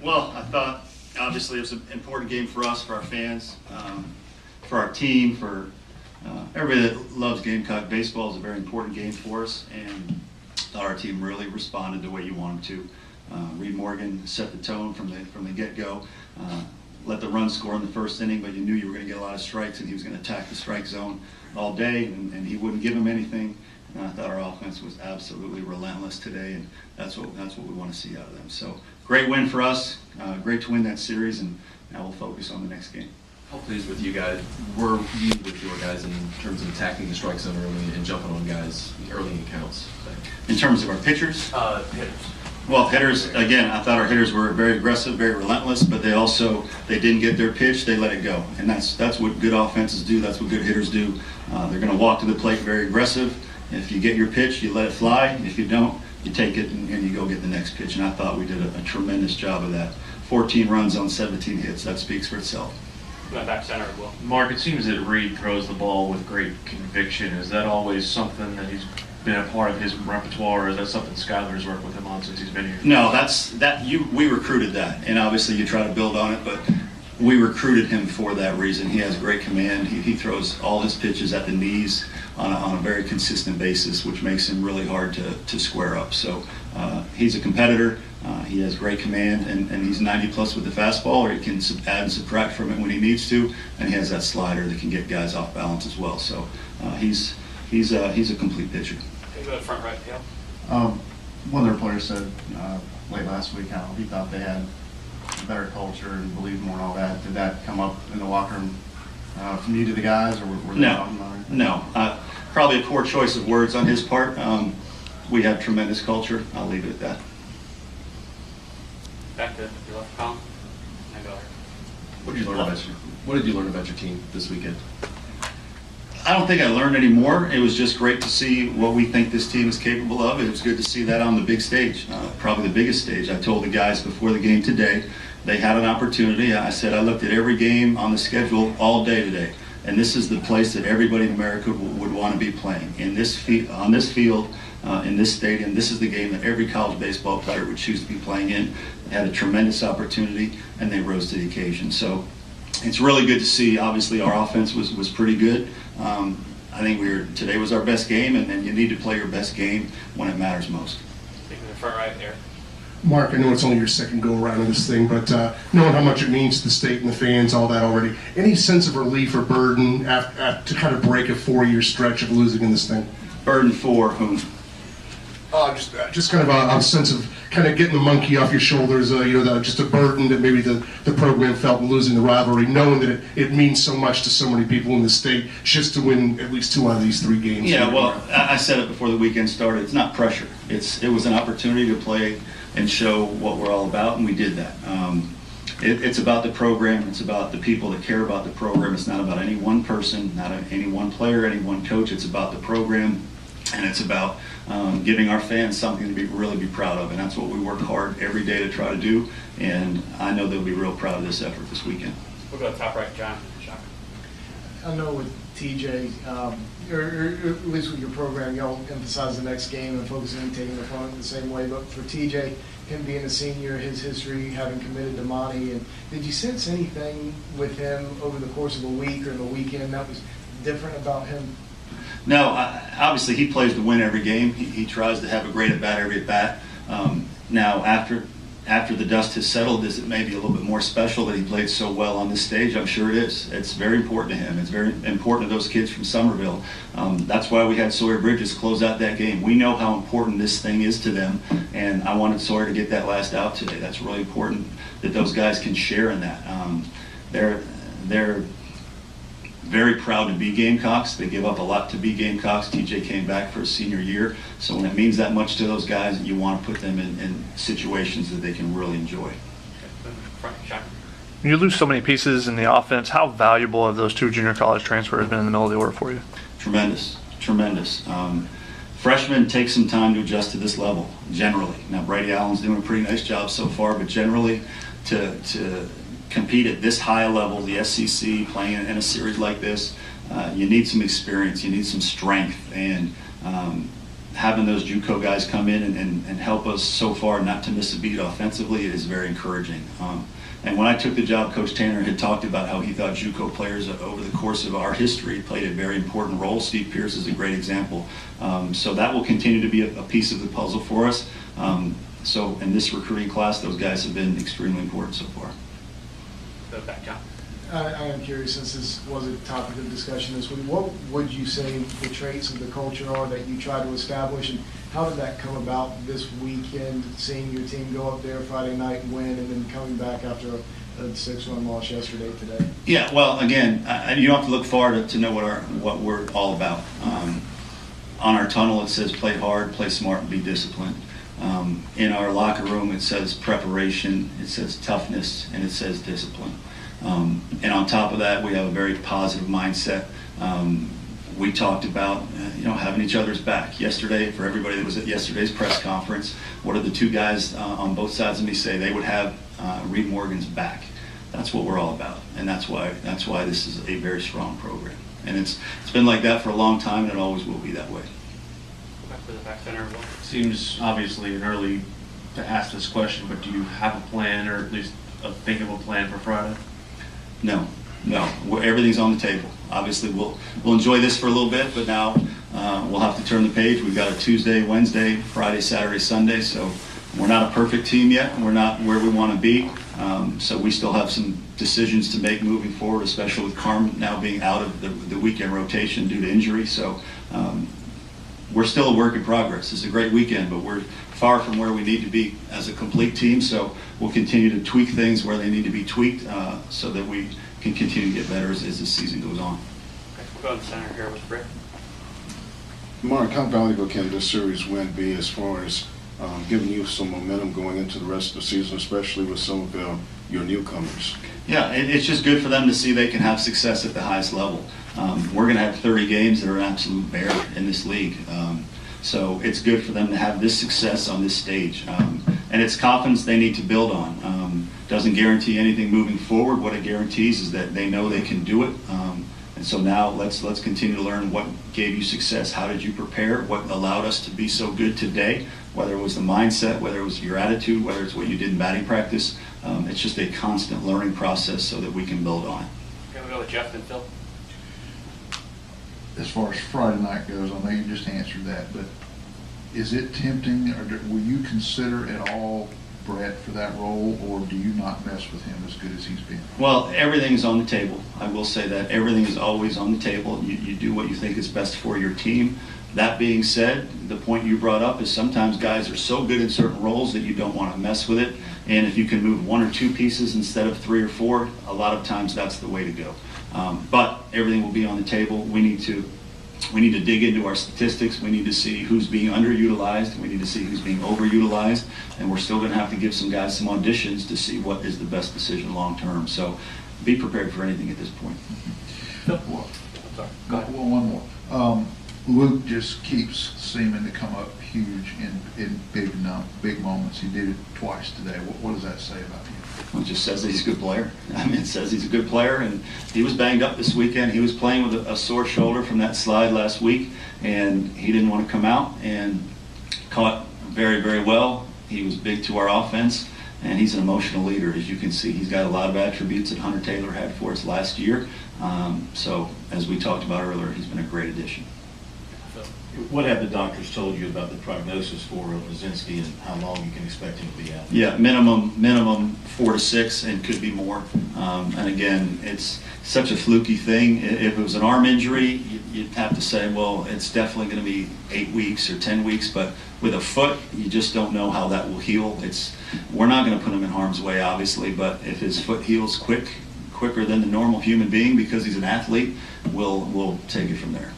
Well, I thought obviously it was an important game for us, for our fans, for our team, for everybody that loves Gamecock baseball. Is a very important game for us, and our team really responded the way you want them to. Reid Morgan set the tone from the get-go. Let the run score in the first inning, but you knew you were going to get a lot of strikes, and he was going to attack the strike zone all day, and he wouldn't give him anything. And I thought our offense was absolutely relentless today, and that's what we want to see out of them. So great win for us, great to win that series, and now we'll focus on the next game. How pleased with you guys were you with your guys in terms of attacking the strike zone early and jumping on guys early in counts? In terms of our pitchers? Hitters. Well, hitters, again, I thought our hitters were very aggressive, very relentless, but they didn't get their pitch, they let it go. And that's what good offenses do, that's what good hitters do. They're going to walk to the plate very aggressive. If you get your pitch, you let it fly. If you don't, you take it and you go get the next pitch. And I thought we did a tremendous job of that. 14 runs on 17 hits, that speaks for itself. Going back center as well. Mark, it seems that Reid throws the ball with great conviction. Is that always something that he's been a part of his repertoire, or is that something Skyler's worked with him on since he's been here? No, we recruited that, and obviously you try to build on it, but we recruited him for that reason. He has great command. He throws all his pitches at the knees on a very consistent basis, which makes him really hard to square up. So he's a competitor. He has great command, and he's 90 plus with the fastball, or he can add and subtract from it when he needs to, and he has that slider that can get guys off balance as well. So he's a complete pitcher. Go to front right, Dale. One of their players said late last week how he thought they had a better culture and believed more and all that. Did that come up in the locker room from you to the guys, or were they talking about it? No. Probably a poor choice of words on his part. We have tremendous culture. I'll leave it at that. Back to your left column. And go ahead. What did you learn about your team this weekend? I don't think I learned any more. It was just great to see what we think this team is capable of. It was good to see that on the big stage, probably the biggest stage. I told the guys before the game today, they had an opportunity. I said I looked at every game on the schedule all day today, and this is the place that everybody in America would want to be playing. On this field, in this stadium, this is the game that every college baseball player would choose to be playing in. They had a tremendous opportunity, and they rose to the occasion. So it's really good to see. Obviously, our offense was pretty good. I think today was our best game, and you need to play your best game when it matters most. Taking the front right there. Mark, I know it's only your second go-around of this thing, but knowing how much it means to the state and the fans, all that already, any sense of relief or burden to kind of break a 4-year stretch of losing in this thing? Burden for whom? Just kind of a sense of kind of getting the monkey off your shoulders, just a burden that maybe the program felt in losing the rivalry, knowing that it means so much to so many people in the state just to win at least 2 out of these 3 games. Yeah, well, I said it before the weekend started. It's not pressure. It was an opportunity to play and show what we're all about, and we did that. It's about the program. It's about the people that care about the program. It's not about any one person, not any one player, any one coach. It's about the program, and it's about giving our fans something to really be proud of, and that's what we work hard every day to try to do, and I know they'll be real proud of this effort this weekend. We'll go to top right, John. I know with TJ, or at least with your program, y'all emphasize the next game and focus on taking the opponent the same way, but for TJ, him being a senior, his history, having committed to Monty, and did you sense anything with him over the course of a week or the weekend that was different about him? No, obviously he plays to win every game. He tries to have a great at-bat every at-bat. Now, after the dust has settled, is it maybe a little bit more special that he played so well on this stage? I'm sure it is. It's very important to him. It's very important to those kids from Somerville. That's why we had Sawyer Bridges close out that game. We know how important this thing is to them, and I wanted Sawyer to get that last out today. That's really important that those guys can share in that. They're very proud to be Gamecocks. They give up a lot to be Gamecocks. TJ came back for his senior year, so when it means that much to those guys, you want to put them in situations that they can really enjoy. Front, Sean. When you lose so many pieces in the offense, how valuable have those 2 junior college transfers been in the middle of the order for you? Tremendous. Freshmen take some time to adjust to this level, generally. Now, Brady Allen's doing a pretty nice job so far, but generally to compete at this high level, the SEC, playing in a series like this, you need some experience, you need some strength, and having those JUCO guys come in and help us so far not to miss a beat offensively is very encouraging. And when I took the job, Coach Tanner had talked about how he thought JUCO players over the course of our history played a very important role. Steve Pierce is a great example. So that will continue to be a piece of the puzzle for us. So in this recruiting class, those guys have been extremely important so far. Go back, John. I am curious, since this was a topic of discussion this week, what would you say the traits of the culture are that you try to establish, and how did that come about this weekend, seeing your team go up there Friday night, win, and then coming back after a 6-1 loss yesterday today? Yeah, well, again, you don't have to look far to know what we're all about. On our tunnel, it says play hard, play smart, and be disciplined. In our locker room, it says preparation, it says toughness, and it says discipline. And on top of that, we have a very positive mindset. We talked about having each other's back. Yesterday, for everybody that was at yesterday's press conference, what did the two guys on both sides of me say? They would have Reid Morgan's back. That's what we're all about, and that's why this is a very strong program. And it's been like that for a long time, and it always will be that way. Back to the back center. Seems obviously an early to ask this question, but do you have a plan, or at least think of a plan for Friday? No. Everything's on the table. Obviously, we'll enjoy this for a little bit, but now we'll have to turn the page. We've got a Tuesday, Wednesday, Friday, Saturday, Sunday, so we're not a perfect team yet. We're not where we want to be, so we still have some decisions to make moving forward, especially with Carm now being out of the weekend rotation due to injury. So we're still a work in progress. It's a great weekend, but we're far from where we need to be as a complete team, so we'll continue to tweak things where they need to be tweaked so that we can continue to get better as the season goes on. Okay, we'll go to the center here with Rick. Mark, how valuable can this series win be as far as giving you some momentum going into the rest of the season, especially with some of your newcomers? Yeah, it's just good for them to see they can have success at the highest level. We're going to have 30 games that are an absolute bear in this league. So it's good for them to have this success on this stage. And it's confidence they need to build on. Doesn't guarantee anything moving forward. What it guarantees is that they know they can do it. And so now let's continue to learn what gave you success. How did you prepare? What allowed us to be so good today? Whether it was the mindset, whether it was your attitude, whether it's what you did in batting practice. It's just a constant learning process so that we can build on it. Okay, we'll go with Jeff and Phil. As far as Friday night goes, I know you just answered that, but is it tempting, or will you consider at all Brett for that role, or do you not mess with him as good as he's been? Well, everything's on the table. I will say that everything is always on the table. You do what you think is best for your team. That being said, the point you brought up is sometimes guys are so good in certain roles that you don't want to mess with it. And if you can move one or two pieces instead of three or four, a lot of times that's the way to go. But everything will be on the table. We need to dig into our statistics. We need to see who's being underutilized. We need to see who's being overutilized. And we're still going to have to give some guys some auditions to see what is the best decision long term. So be prepared for anything at this point. Well, Sorry, go ahead. well, one more. Luke just keeps seeming to come up huge in big moments. He did it twice today. What does that say about him? Well, it just says that he's a good player. I mean, it says he's a good player, and he was banged up this weekend. He was playing with a sore shoulder from that slide last week, and he didn't want to come out, and caught very, very well. He was big to our offense, and he's an emotional leader. As you can see, he's got a lot of attributes that Hunter Taylor had for us last year. So, as we talked about earlier, he's been a great addition. What have the doctors told you about the prognosis for Brzezinski and how long you can expect him to be out? Yeah, minimum 4 to 6, and could be more. And again, it's such a fluky thing. If it was an arm injury, you'd have to say, well, it's definitely going to be 8 weeks or 10 weeks. But with a foot, you just don't know how that will heal. We're not going to put him in harm's way, obviously, but if his foot heals quicker than the normal human being because he's an athlete, we'll take it from there.